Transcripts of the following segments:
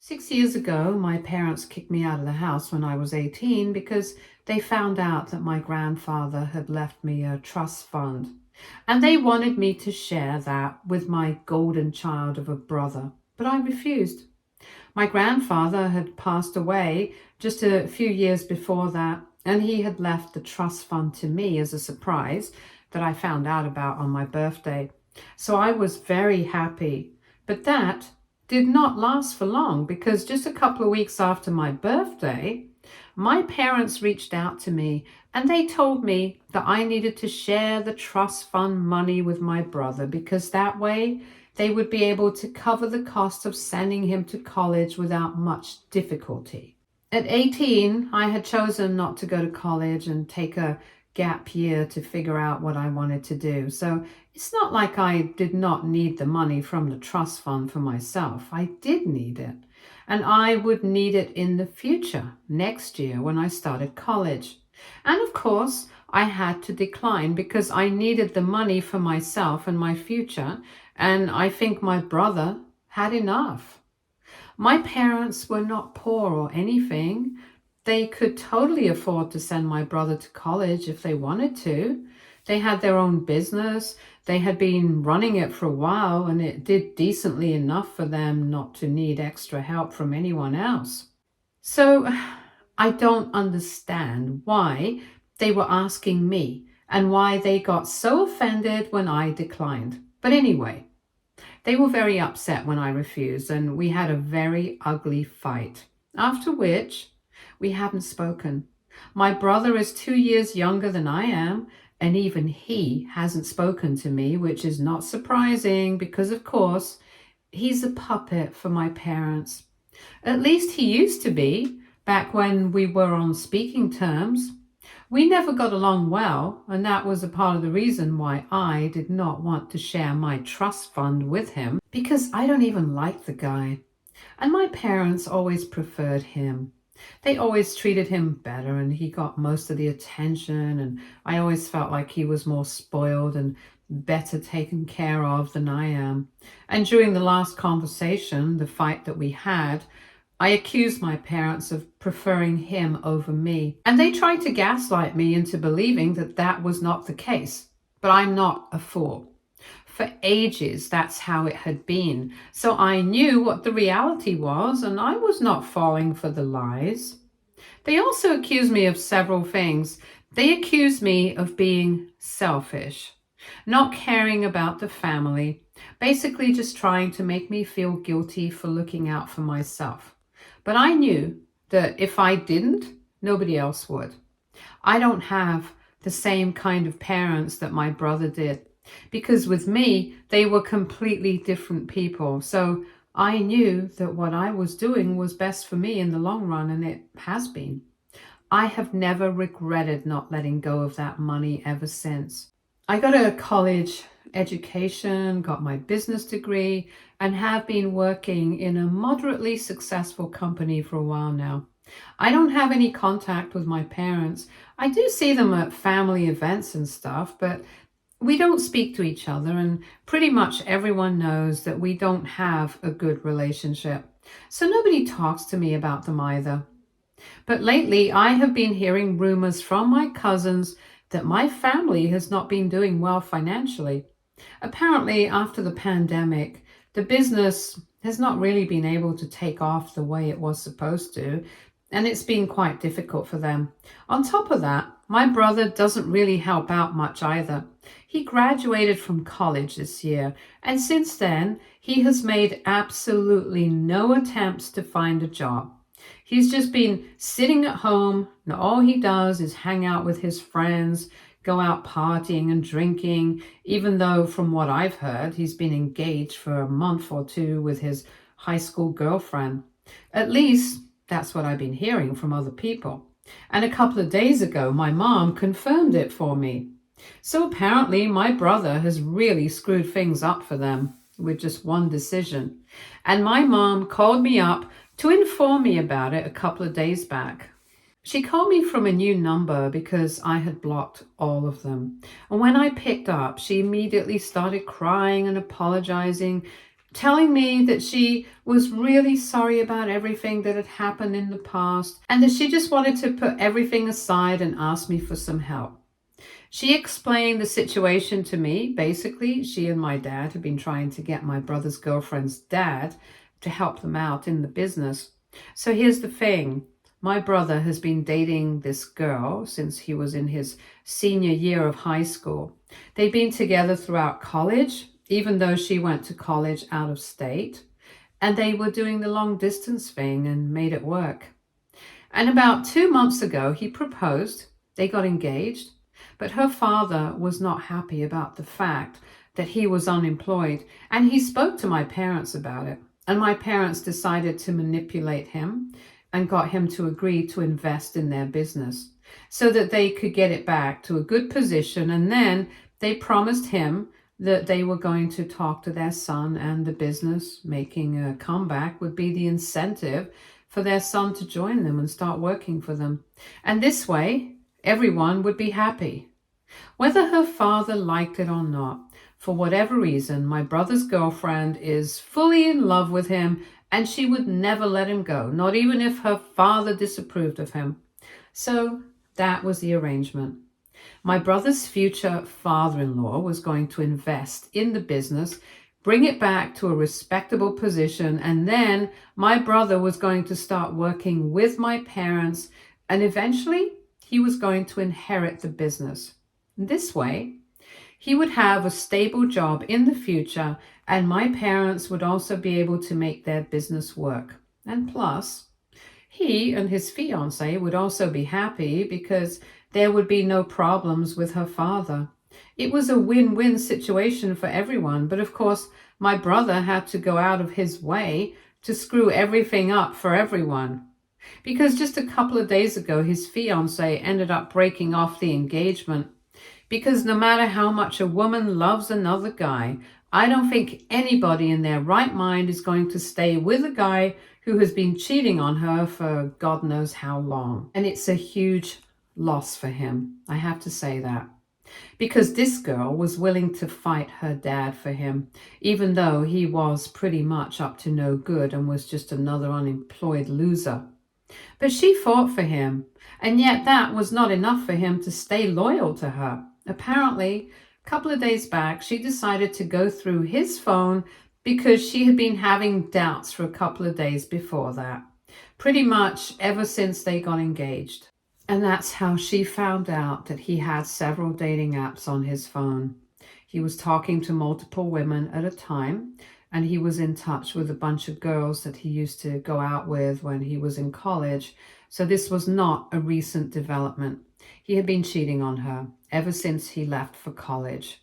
6 years ago, my parents kicked me out of the house when I was 18 because they found out that my grandfather had left me a trust fund. And they wanted me to share that with my golden child of a brother. But I refused. My grandfather had passed away just a few years before that, and he had left the trust fund to me as a surprise that I found out about on my birthday. So I was very happy. But that did not last for long because just a couple of weeks after my birthday, my parents reached out to me and they told me that I needed to share the trust fund money with my brother because that way they would be able to cover the cost of sending him to college without much difficulty. At 18, I had chosen not to go to college and take a gap year to figure out what I wanted to do. So it's not like I did not need the money from the trust fund for myself. I did need it. And I would need it in the future, next year when I started college. And of course, I had to decline because I needed the money for myself and my future. And I think my brother had enough. My parents were not poor or anything. They could totally afford to send my brother to college if they wanted to. They had their own business. They had been running it for a while and it did decently enough for them not to need extra help from anyone else. So I don't understand why they were asking me and why they got so offended when I declined. But anyway, they were very upset when I refused and we had a very ugly fight. After which, we haven't spoken. My brother is 2 years younger than I am, and even he hasn't spoken to me, which is not surprising because, of course, he's a puppet for my parents. At least he used to be, back when we were on speaking terms. We never got along well, and that was a part of the reason why I did not want to share my trust fund with him, because I don't even like the guy. And my parents always preferred him. They always treated him better and he got most of the attention, and I always felt like he was more spoiled and better taken care of than I am. And during the last conversation, the fight that we had, I accused my parents of preferring him over me. And they tried to gaslight me into believing that that was not the case. But I'm not a fool. For ages, that's how it had been. So I knew what the reality was, and I was not falling for the lies. They also accused me of several things. They accused me of being selfish, not caring about the family, basically just trying to make me feel guilty for looking out for myself. But I knew that if I didn't, nobody else would. I don't have the same kind of parents that my brother did. Because with me, they were completely different people. So I knew that what I was doing was best for me in the long run, and it has been. I have never regretted not letting go of that money ever since. I got a college education, got my business degree, and have been working in a moderately successful company for a while now. I don't have any contact with my parents. I do see them at family events and stuff, but we don't speak to each other, and pretty much everyone knows that we don't have a good relationship. So nobody talks to me about them either. But lately, I have been hearing rumors from my cousins that my family has not been doing well financially. Apparently, after the pandemic, the business has not really been able to take off the way it was supposed to, and it's been quite difficult for them. On top of that, my brother doesn't really help out much either. He graduated from college this year, and since then, he has made absolutely no attempts to find a job. He's just been sitting at home, and all he does is hang out with his friends, go out partying and drinking, even though from what I've heard, he's been engaged for a month or two with his high school girlfriend. At least, that's what I've been hearing from other people. And a couple of days ago, my mom confirmed it for me. So apparently my brother has really screwed things up for them with just one decision. And my mom called me up to inform me about it a couple of days back. She called me from a new number because I had blocked all of them. And when I picked up, she immediately started crying and apologizing, telling me that she was really sorry about everything that had happened in the past and that she just wanted to put everything aside and ask me for some help. She explained the situation to me. Basically, she and my dad had been trying to get my brother's girlfriend's dad to help them out in the business. So here's the thing. My brother has been dating this girl since he was in his senior year of high school. They've been together throughout college, even though she went to college out of state. And they were doing the long distance thing and made it work. And about 2 months ago, he proposed. They got engaged. But her father was not happy about the fact that he was unemployed, and he spoke to my parents about it. And my parents decided to manipulate him and got him to agree to invest in their business so that they could get it back to a good position. And then they promised him that they were going to talk to their son, and the business making a comeback would be the incentive for their son to join them and start working for them. And this way, everyone would be happy. Whether her father liked it or not, for whatever reason, my brother's girlfriend is fully in love with him, and she would never let him go, not even if her father disapproved of him. So that was the arrangement. My brother's future father-in-law was going to invest in the business, bring it back to a respectable position, and then my brother was going to start working with my parents, and eventually he was going to inherit the business. This way, he would have a stable job in the future, and my parents would also be able to make their business work. And plus, he and his fiancée would also be happy because there would be no problems with her father. It was a win-win situation for everyone, but of course, my brother had to go out of his way to screw everything up for everyone. Because just a couple of days ago, his fiancée ended up breaking off the engagement. Because no matter how much a woman loves another guy, I don't think anybody in their right mind is going to stay with a guy who has been cheating on her for God knows how long. And it's a huge loss for him. I have to say that. Because this girl was willing to fight her dad for him, even though he was pretty much up to no good and was just another unemployed loser. But she fought for him, and yet that was not enough for him to stay loyal to her. Apparently, a couple of days back, she decided to go through his phone because she had been having doubts for a couple of days before that, pretty much ever since they got engaged. And that's how she found out that he had several dating apps on his phone. He was talking to multiple women at a time, and he was in touch with a bunch of girls that he used to go out with when he was in college. So this was not a recent development. He had been cheating on her ever since he left for college.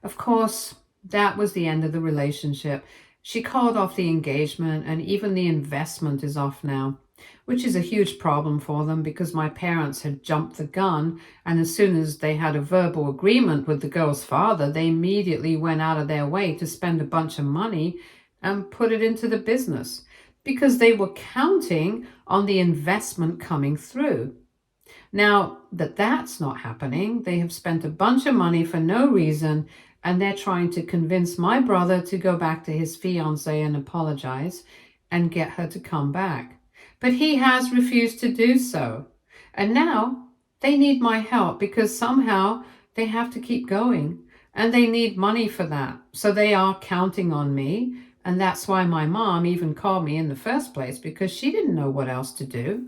Of course, that was the end of the relationship. She called off the engagement, and even the investment is off now, which is a huge problem for them because my parents had jumped the gun, and as soon as they had a verbal agreement with the girl's father, they immediately went out of their way to spend a bunch of money and put it into the business because they were counting on the investment coming through. Now that that's not happening, they have spent a bunch of money for no reason, and they're trying to convince my brother to go back to his fiancée and apologize and get her to come back. But he has refused to do so. And now they need my help because somehow they have to keep going, and they need money for that. So they are counting on me, and that's why my mom even called me in the first place, because she didn't know what else to do.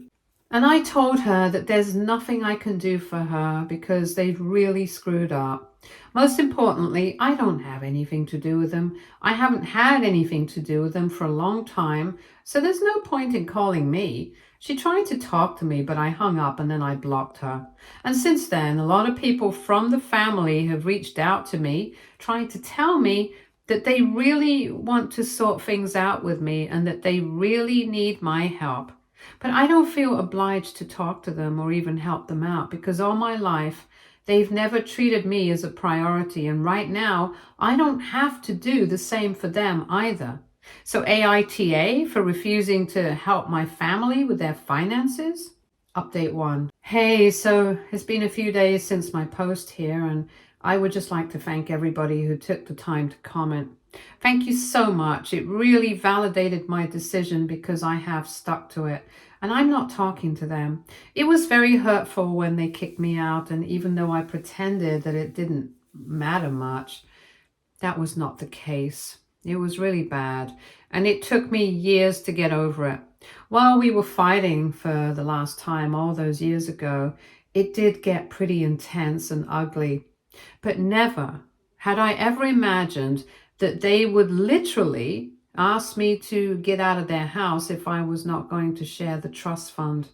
And I told her that there's nothing I can do for her because they've really screwed up. Most importantly, I don't have anything to do with them. I haven't had anything to do with them for a long time, so there's no point in calling me. She tried to talk to me, but I hung up and then I blocked her. And since then, a lot of people from the family have reached out to me, trying to tell me that they really want to sort things out with me and that they really need my help. But I don't feel obliged to talk to them or even help them out because all my life, they've never treated me as a priority. And right now, I don't have to do the same for them either. So AITA for refusing to help my family with their finances? Update 1. Hey, so it's been a few days since my post here, and I would just like to thank everybody who took the time to comment. Thank you so much. It really validated my decision because I have stuck to it. And I'm not talking to them. It was very hurtful when they kicked me out. And even though I pretended that it didn't matter much, that was not the case. It was really bad. And it took me years to get over it. While we were fighting for the last time all those years ago, it did get pretty intense and ugly. But never had I ever imagined that they would literally ask me to get out of their house if I was not going to share the trust fund.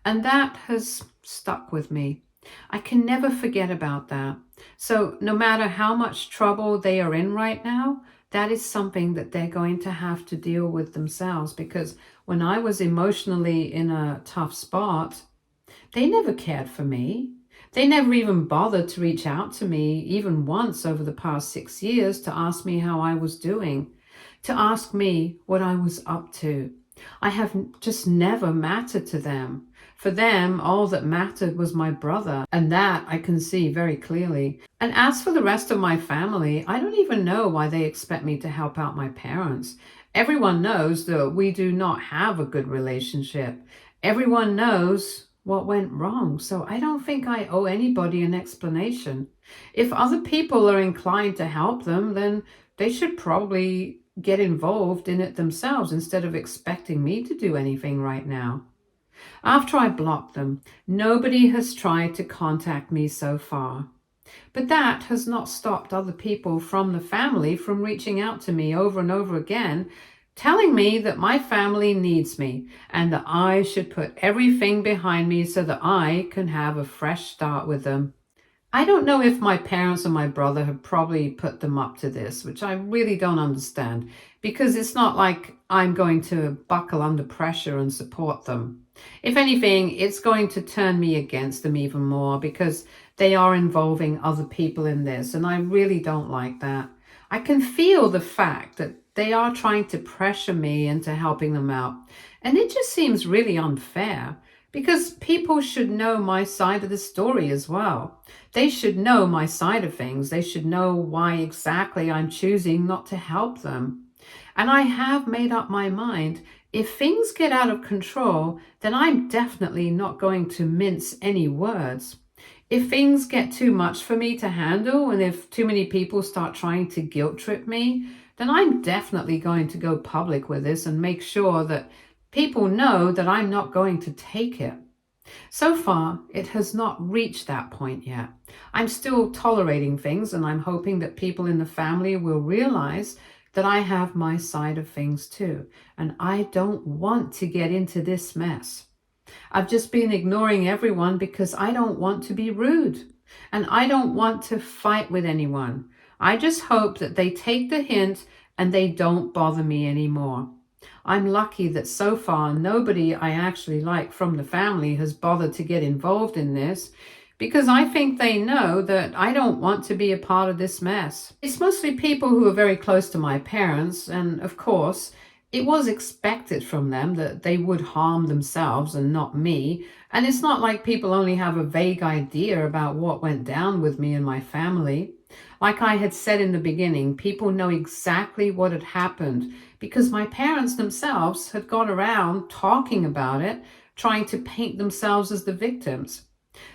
And that has stuck with me. I can never forget about that. So no matter how much trouble they are in right now, that is something that they're going to have to deal with themselves, because when I was emotionally in a tough spot, they never cared for me. They never even bothered to reach out to me even once over the past 6 years to ask me how I was doing, to ask me what I was up to. I have just never mattered to them. For them, all that mattered was my brother, and that I can see very clearly. And as for the rest of my family, I don't even know why they expect me to help out my parents. Everyone knows that we do not have a good relationship. Everyone knows what went wrong, so I don't think I owe anybody an explanation. If other people are inclined to help them, then they should probably get involved in it themselves instead of expecting me to do anything right now. After I blocked them, nobody has tried to contact me so far. But that has not stopped other people from the family from reaching out to me over and over again, telling me that my family needs me and that I should put everything behind me so that I can have a fresh start with them. I don't know if my parents and my brother have probably put them up to this, which I really don't understand, because it's not like I'm going to buckle under pressure and support them. If anything, it's going to turn me against them even more because they are involving other people in this, and I really don't like that. I can feel the fact that they are trying to pressure me into helping them out, and it just seems really unfair. Because people should know my side of the story as well. They should know my side of things. They should know why exactly I'm choosing not to help them. And I have made up my mind. If things get out of control, then I'm definitely not going to mince any words. If things get too much for me to handle, and if too many people start trying to guilt trip me, then I'm definitely going to go public with this and make sure that people know that I'm not going to take it. So far, it has not reached that point yet. I'm still tolerating things, and I'm hoping that people in the family will realize that I have my side of things too, and I don't want to get into this mess. I've just been ignoring everyone because I don't want to be rude, and I don't want to fight with anyone. I just hope that they take the hint and they don't bother me anymore. I'm lucky that so far nobody I actually like from the family has bothered to get involved in this, because I think they know that I don't want to be a part of this mess. It's mostly people who are very close to my parents, and of course, it was expected from them that they would harm themselves and not me. And it's not like people only have a vague idea about what went down with me and my family. Like I had said in the beginning, people know exactly what had happened because my parents themselves had gone around talking about it, trying to paint themselves as the victims.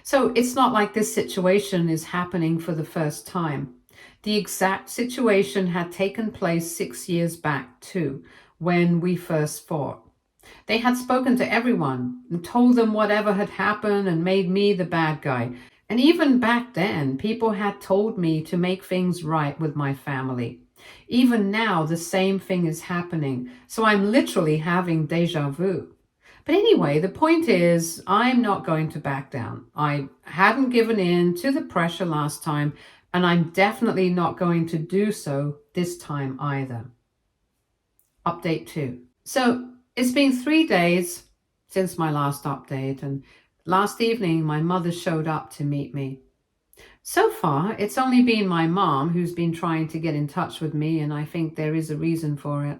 So it's not like this situation is happening for the first time. The exact situation had taken place 6 years back too, when we first fought. They had spoken to everyone and told them whatever had happened and made me the bad guy. And even back then, people had told me to make things right with my family. Even now, the same thing is happening. So I'm literally having deja vu. But anyway, the point is, I'm not going to back down. I hadn't given in to the pressure last time, and I'm definitely not going to do so this time either. Update 2. So it's been 3 days since my last update, and last evening my mother showed up to meet me. So far, it's only been my mom who's been trying to get in touch with me, and I think there is a reason for it.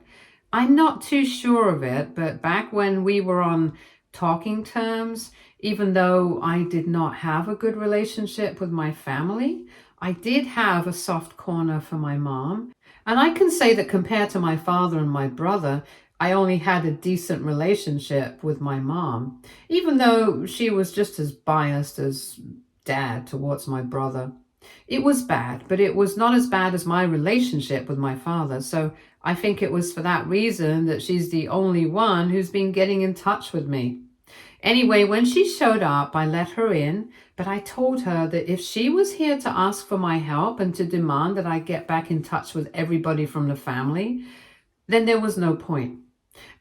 I'm not too sure of it, but back when we were on talking terms, even though I did not have a good relationship with my family, I did have a soft corner for my mom, and I can say that compared to my father and my brother, I only had a decent relationship with my mom, even though she was just as biased as dad towards my brother. It was bad, but it was not as bad as my relationship with my father, so I think it was for that reason that she's the only one who's been getting in touch with me. Anyway, when she showed up, I let her in, but I told her that if she was here to ask for my help and to demand that I get back in touch with everybody from the family, then there was no point.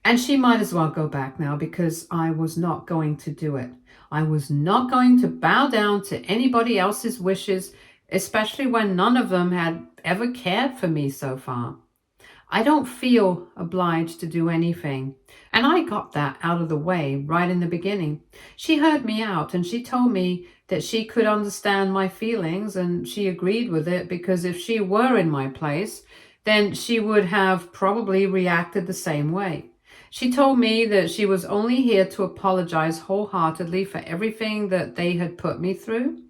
And she might as well go back now because I was not going to do it. I was not going to bow down to anybody else's wishes, especially when none of them had ever cared for me so far. I don't feel obliged to do anything. And I got that out of the way right in the beginning. She heard me out and she told me that she could understand my feelings and she agreed with it because if she were in my place, then she would have probably reacted the same way. She told me that she was only here to apologize wholeheartedly for everything that they had put me through.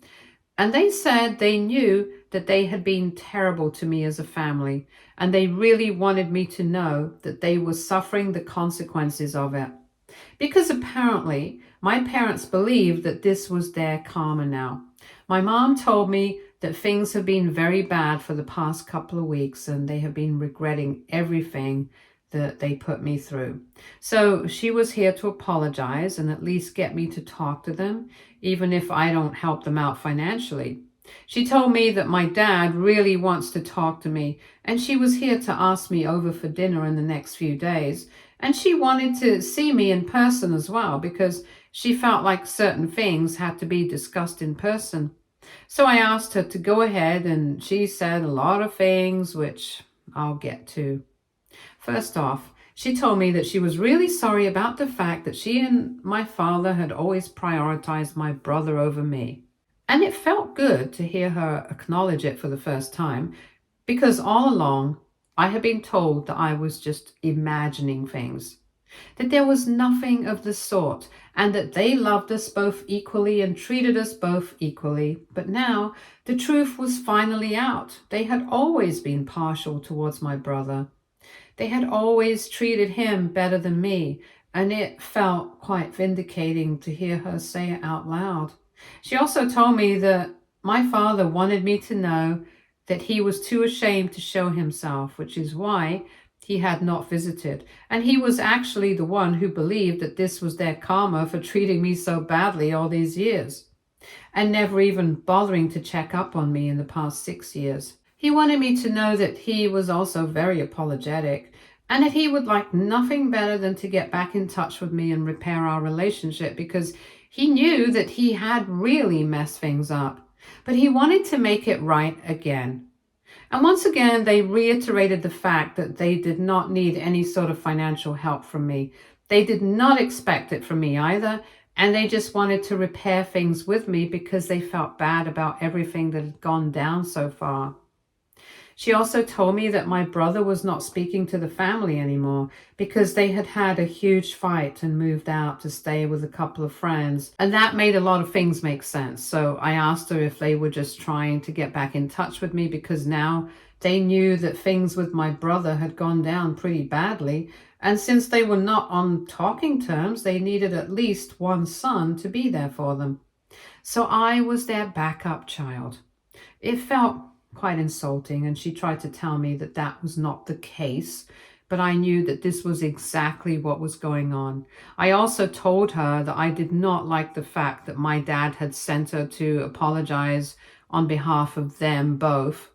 And they said they knew that they had been terrible to me as a family, and they really wanted me to know that they were suffering the consequences of it. Because apparently, my parents believed that this was their karma now. My mom told me that things have been very bad for the past couple of weeks, and they have been regretting everything that they put me through. So she was here to apologize and at least get me to talk to them, even if I don't help them out financially. She told me that my dad really wants to talk to me, and she was here to ask me over for dinner in the next few days. And she wanted to see me in person as well, because she felt like certain things had to be discussed in person. So I asked her to go ahead, and she said a lot of things, which I'll get to. First off, she told me that she was really sorry about the fact that she and my father had always prioritized my brother over me. And it felt good to hear her acknowledge it for the first time, because all along I had been told that I was just imagining things, that there was nothing of the sort, and that they loved us both equally and treated us both equally. But now the truth was finally out. They had always been partial towards my brother. They had always treated him better than me, and it felt quite vindicating to hear her say it out loud. She also told me that my father wanted me to know that he was too ashamed to show himself, which is why he had not visited. And he was actually the one who believed that this was their karma for treating me so badly all these years, and never even bothering to check up on me in the past 6 years. He wanted me to know that he was also very apologetic and that he would like nothing better than to get back in touch with me and repair our relationship because he knew that he had really messed things up, but he wanted to make it right again. And once again, they reiterated the fact that they did not need any sort of financial help from me. They did not expect it from me either, and they just wanted to repair things with me because they felt bad about everything that had gone down so far. She also told me that my brother was not speaking to the family anymore because they had had a huge fight and moved out to stay with a couple of friends. And that made a lot of things make sense. So I asked her if they were just trying to get back in touch with me because now they knew that things with my brother had gone down pretty badly. And since they were not on talking terms, they needed at least one son to be there for them. So I was their backup child. It felt quite insulting, and she tried to tell me that that was not the case, but I knew that this was exactly what was going on. I also told her that I did not like the fact that my dad had sent her to apologize on behalf of them both,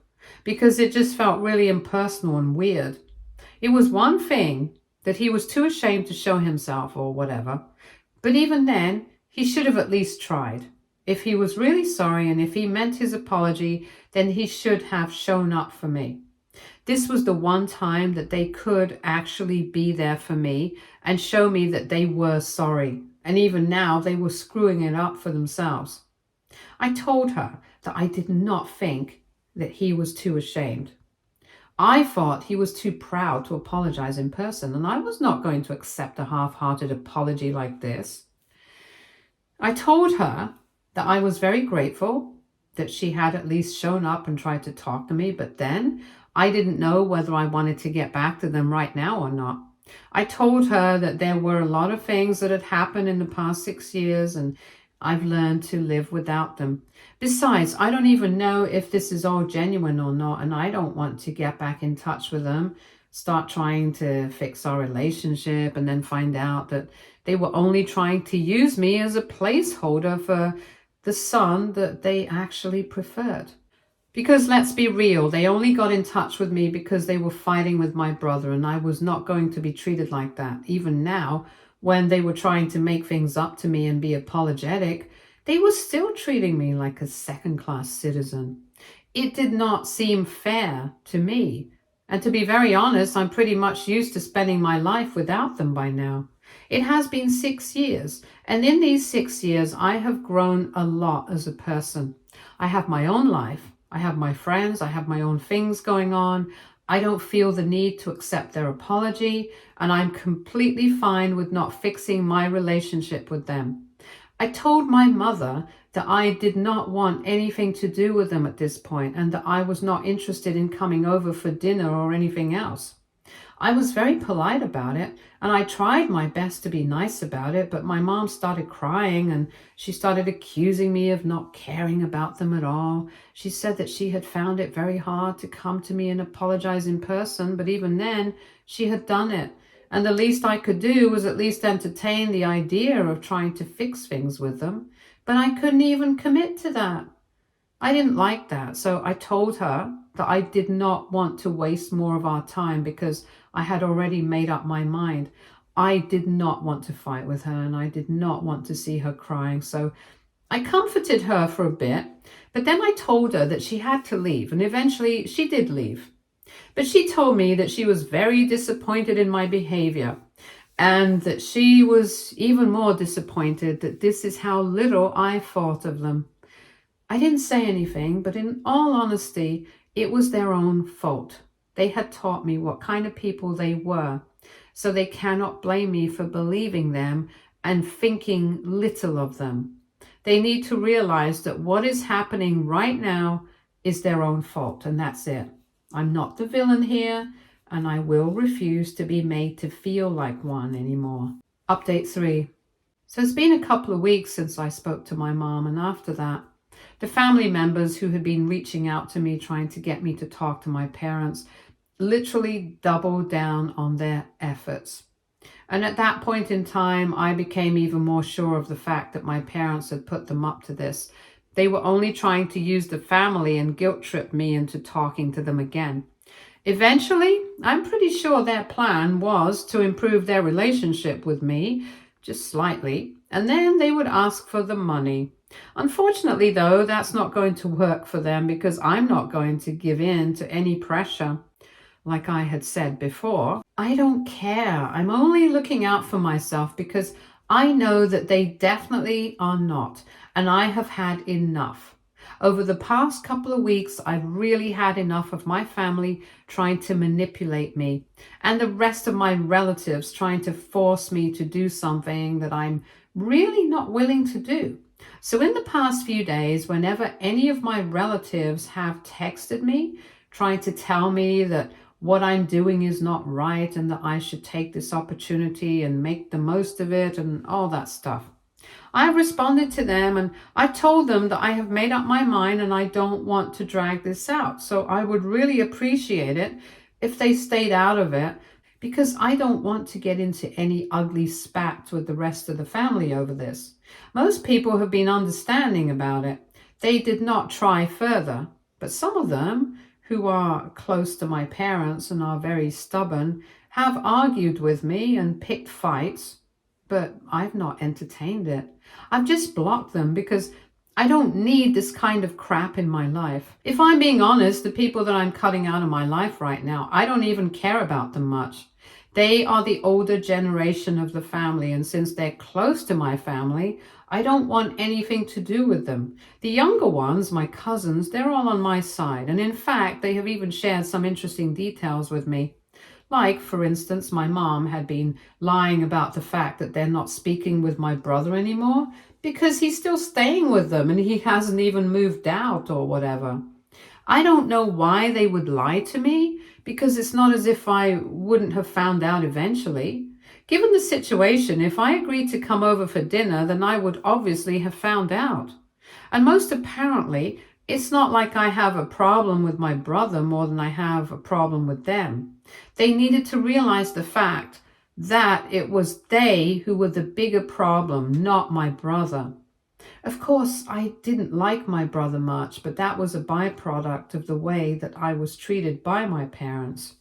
because it just felt really impersonal and weird. It was one thing that he was too ashamed to show himself or whatever, but even then, he should have at least tried. If he was really sorry and if he meant his apology, then he should have shown up for me. This was the one time that they could actually be there for me and show me that they were sorry. And even now, they were screwing it up for themselves. I told her that I did not think that he was too ashamed. I thought he was too proud to apologize in person, and I was not going to accept a half-hearted apology like this. I told her that I was very grateful that she had at least shown up and tried to talk to me, but then I didn't know whether I wanted to get back to them right now or not. I told her that there were a lot of things that had happened in the past 6 years and I've learned to live without them. Besides, I don't even know if this is all genuine or not, and I don't want to get back in touch with them, start trying to fix our relationship, and then find out that they were only trying to use me as a placeholder for the son that they actually preferred. Because let's be real, they only got in touch with me because they were fighting with my brother, and I was not going to be treated like that. Even now, when they were trying to make things up to me and be apologetic, they were still treating me like a second-class citizen. It did not seem fair to me. And to be very honest, I'm pretty much used to spending my life without them by now. It has been 6 years, and in these 6 years, I have grown a lot as a person. I have my own life. I have my friends. I have my own things going on. I don't feel the need to accept their apology, and I'm completely fine with not fixing my relationship with them. I told my mother that I did not want anything to do with them at this point and that I was not interested in coming over for dinner or anything else. I was very polite about it, and I tried my best to be nice about it, but my mom started crying and she started accusing me of not caring about them at all. She said that she had found it very hard to come to me and apologize in person, but even then, she had done it. And the least I could do was at least entertain the idea of trying to fix things with them, but I couldn't even commit to that. I didn't like that, so I told her that I did not want to waste more of our time because I had already made up my mind. I did not want to fight with her, and I did not want to see her crying, so I comforted her for a bit, but then I told her that she had to leave, and eventually she did leave. But she told me that she was very disappointed in my behavior, and that she was even more disappointed that this is how little I thought of them. I didn't say anything, but in all honesty, it was their own fault. They had taught me what kind of people they were, so they cannot blame me for believing them and thinking little of them. They need to realize that what is happening right now is their own fault, and that's it. I'm not the villain here, and I will refuse to be made to feel like one anymore. Update 3. So it's been a couple of weeks since I spoke to my mom, and after that, the family members who had been reaching out to me trying to get me to talk to my parents literally doubled down on their efforts. And at that point in time, I became even more sure of the fact that my parents had put them up to this. They were only trying to use the family and guilt trip me into talking to them again. Eventually, I'm pretty sure their plan was to improve their relationship with me, just slightly, and then they would ask for the money. Unfortunately, though, that's not going to work for them because I'm not going to give in to any pressure. Like I had said before, I don't care. I'm only looking out for myself because I know that they definitely are not, and I have had enough. Over the past couple of weeks, I've really had enough of my family trying to manipulate me and the rest of my relatives trying to force me to do something that I'm really not willing to do. So in the past few days, whenever any of my relatives have texted me trying to tell me that what I'm doing is not right and that I should take this opportunity and make the most of it and all that stuff, I've responded to them and I've told them that I have made up my mind and I don't want to drag this out. So I would really appreciate it if they stayed out of it because I don't want to get into any ugly spats with the rest of the family over this. Most people have been understanding about it. They did not try further, but some of them who are close to my parents and are very stubborn have argued with me and picked fights, but I've not entertained it. I've just blocked them because I don't need this kind of crap in my life. If I'm being honest, the people that I'm cutting out of my life right now, I don't even care about them much. They are the older generation of the family, and since they're close to my family, I don't want anything to do with them. The younger ones, my cousins, they're all on my side, and in fact, they have even shared some interesting details with me. Like, for instance, my mom had been lying about the fact that they're not speaking with my brother anymore because he's still staying with them and he hasn't even moved out or whatever. I don't know why they would lie to me, because it's not as if I wouldn't have found out eventually. Given the situation, if I agreed to come over for dinner, then I would obviously have found out. And most apparently, it's not like I have a problem with my brother more than I have a problem with them. They needed to realize the fact that it was they who were the bigger problem, not my brother. Of course, I didn't like my brother much, but that was a byproduct of the way that I was treated by my parents.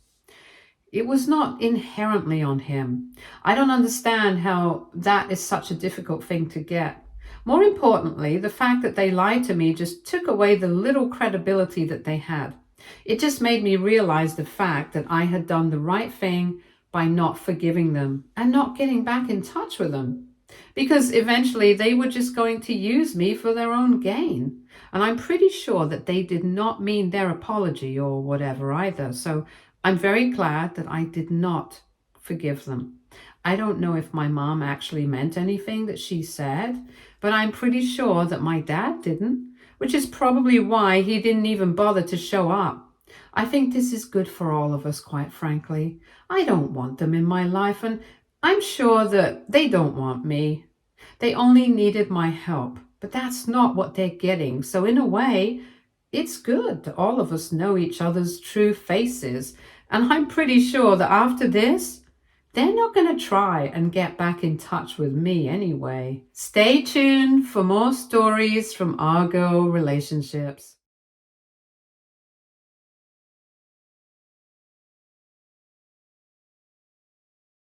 It was not inherently on him. I don't understand how that is such a difficult thing to get. More importantly, the fact that they lied to me just took away the little credibility that they had. It just made me realize the fact that I had done the right thing by not forgiving them and not getting back in touch with them. Because eventually they were just going to use me for their own gain. And I'm pretty sure that they did not mean their apology or whatever either. So I'm very glad that I did not forgive them. I don't know if my mom actually meant anything that she said, but I'm pretty sure that my dad didn't, which is probably why he didn't even bother to show up. I think this is good for all of us, quite frankly. I don't want them in my life, and I'm sure that they don't want me. They only needed my help, but that's not what they're getting. So in a way, it's good that all of us know each other's true faces. And I'm pretty sure that after this, they're not going to try and get back in touch with me anyway. Stay tuned for more stories from Argo Relationships.